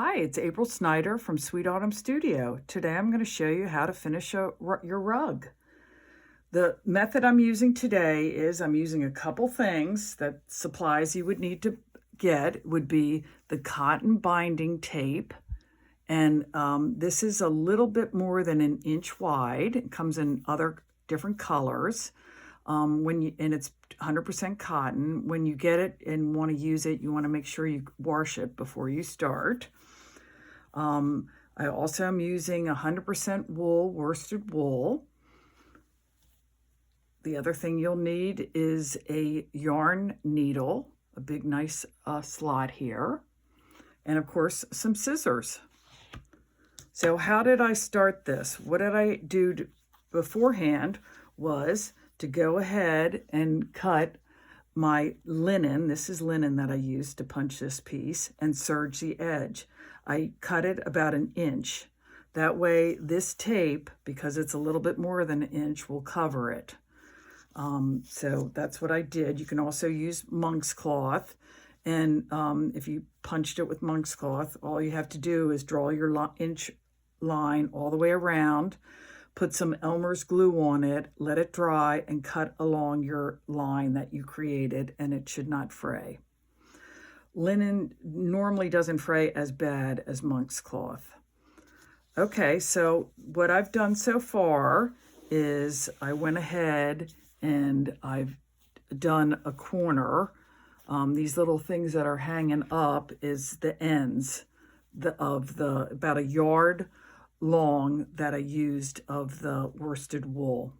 Hi, it's April Snyder from Sweet Autumn Studio. Today I'm going to show you how to finish your rug. The method I'm using today is I'm using a couple things. That supplies you would need to get would be the cotton binding tape, and this is a little bit more than an inch wide. It comes in other different colors. And it's 100% cotton. When you get it and want to use it, you want to make sure you wash it before you start. I also am using 100% wool, worsted wool. The other thing you'll need is a yarn needle, a big nice slot here, and of course some scissors. So how did I start this? What did I do beforehand was to go ahead and cut my linen. This is linen that I used to punch this piece, and serge the edge. I cut it about an inch. That way this tape, because it's a little bit more than an inch, will cover it. So that's what I did. You can also use monk's cloth. And if you punched it with monk's cloth, all you have to do is draw your inch line all the way around, put some Elmer's glue on it, let it dry, and cut along your line that you created, and it should not fray. Linen normally doesn't fray as bad as monk's cloth. Okay, so what I've done so far is I went ahead and I've done a corner. These little things that are hanging up is the ends of the about a yard long that I used of the worsted wool.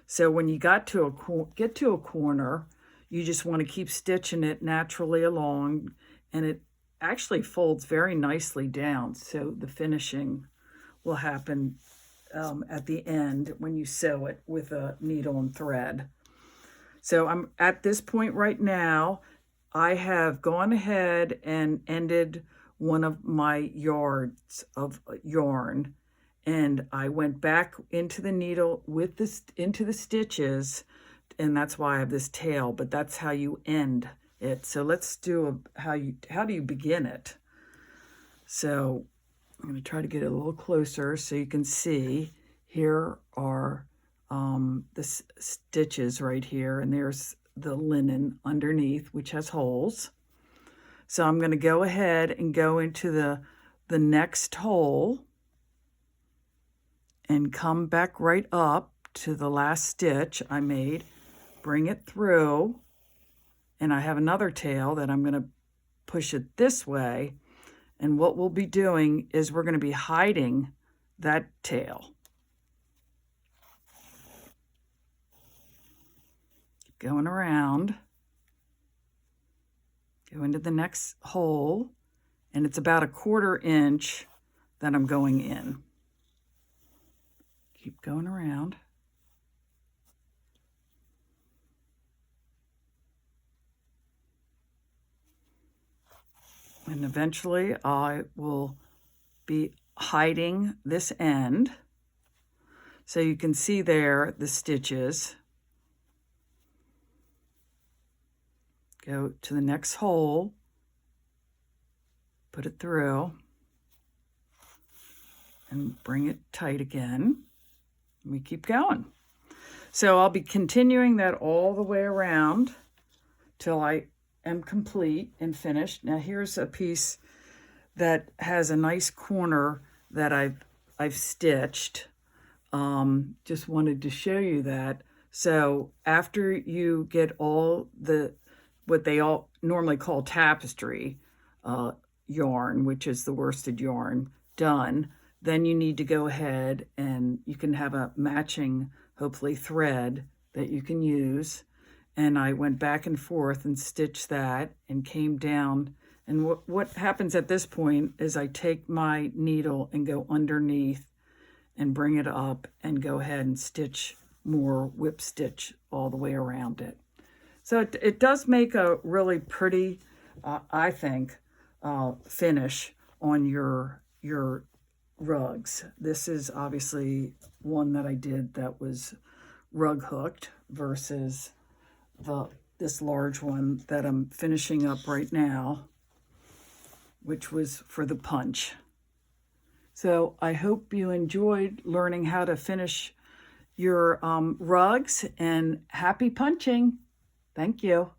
So when you get to a corner, you just want to keep stitching it naturally along, and it actually folds very nicely down. So the finishing will happen at the end when you sew it with a needle and thread. So I'm at this point right now. I have gone ahead and ended one of my yards of yarn, and I went back into the needle with this into the stitches, and that's why I have this tail, but that's how you end it. So let's do how do you begin it? So I'm going to try to get it a little closer so you can see. Here are the stitches right here, and there's the linen underneath, which has holes. So I'm going to go ahead and go into the next hole and come back right up to the last stitch I made, bring it through, and I have another tail that I'm going to push it this way. And what we'll be doing is we're going to be hiding that tail. Keep going around. Go into the next hole, and it's about a 1/4 inch that I'm going in. Keep going around. And eventually I will be hiding this end. So you can see there the stitches. Go to the next hole, put it through, and bring it tight again. We keep going. So I'll be continuing that all the way around till I am complete and finished. Now here's a piece that has a nice corner that I've stitched. Just wanted to show you that. So after you get all what they all normally call tapestry yarn, which is the worsted yarn, done, then you need to go ahead and you can have a matching, hopefully, thread that you can use. And I went back and forth and stitched that and came down. And what happens at this point is I take my needle and go underneath and bring it up and go ahead and stitch more, whip stitch all the way around it. So it does make a really pretty, I think, finish on your rugs. This is obviously one that I did that was rug hooked versus this large one that I'm finishing up right now. which was for the punch. So I hope you enjoyed learning how to finish your rugs, and happy punching. Thank you.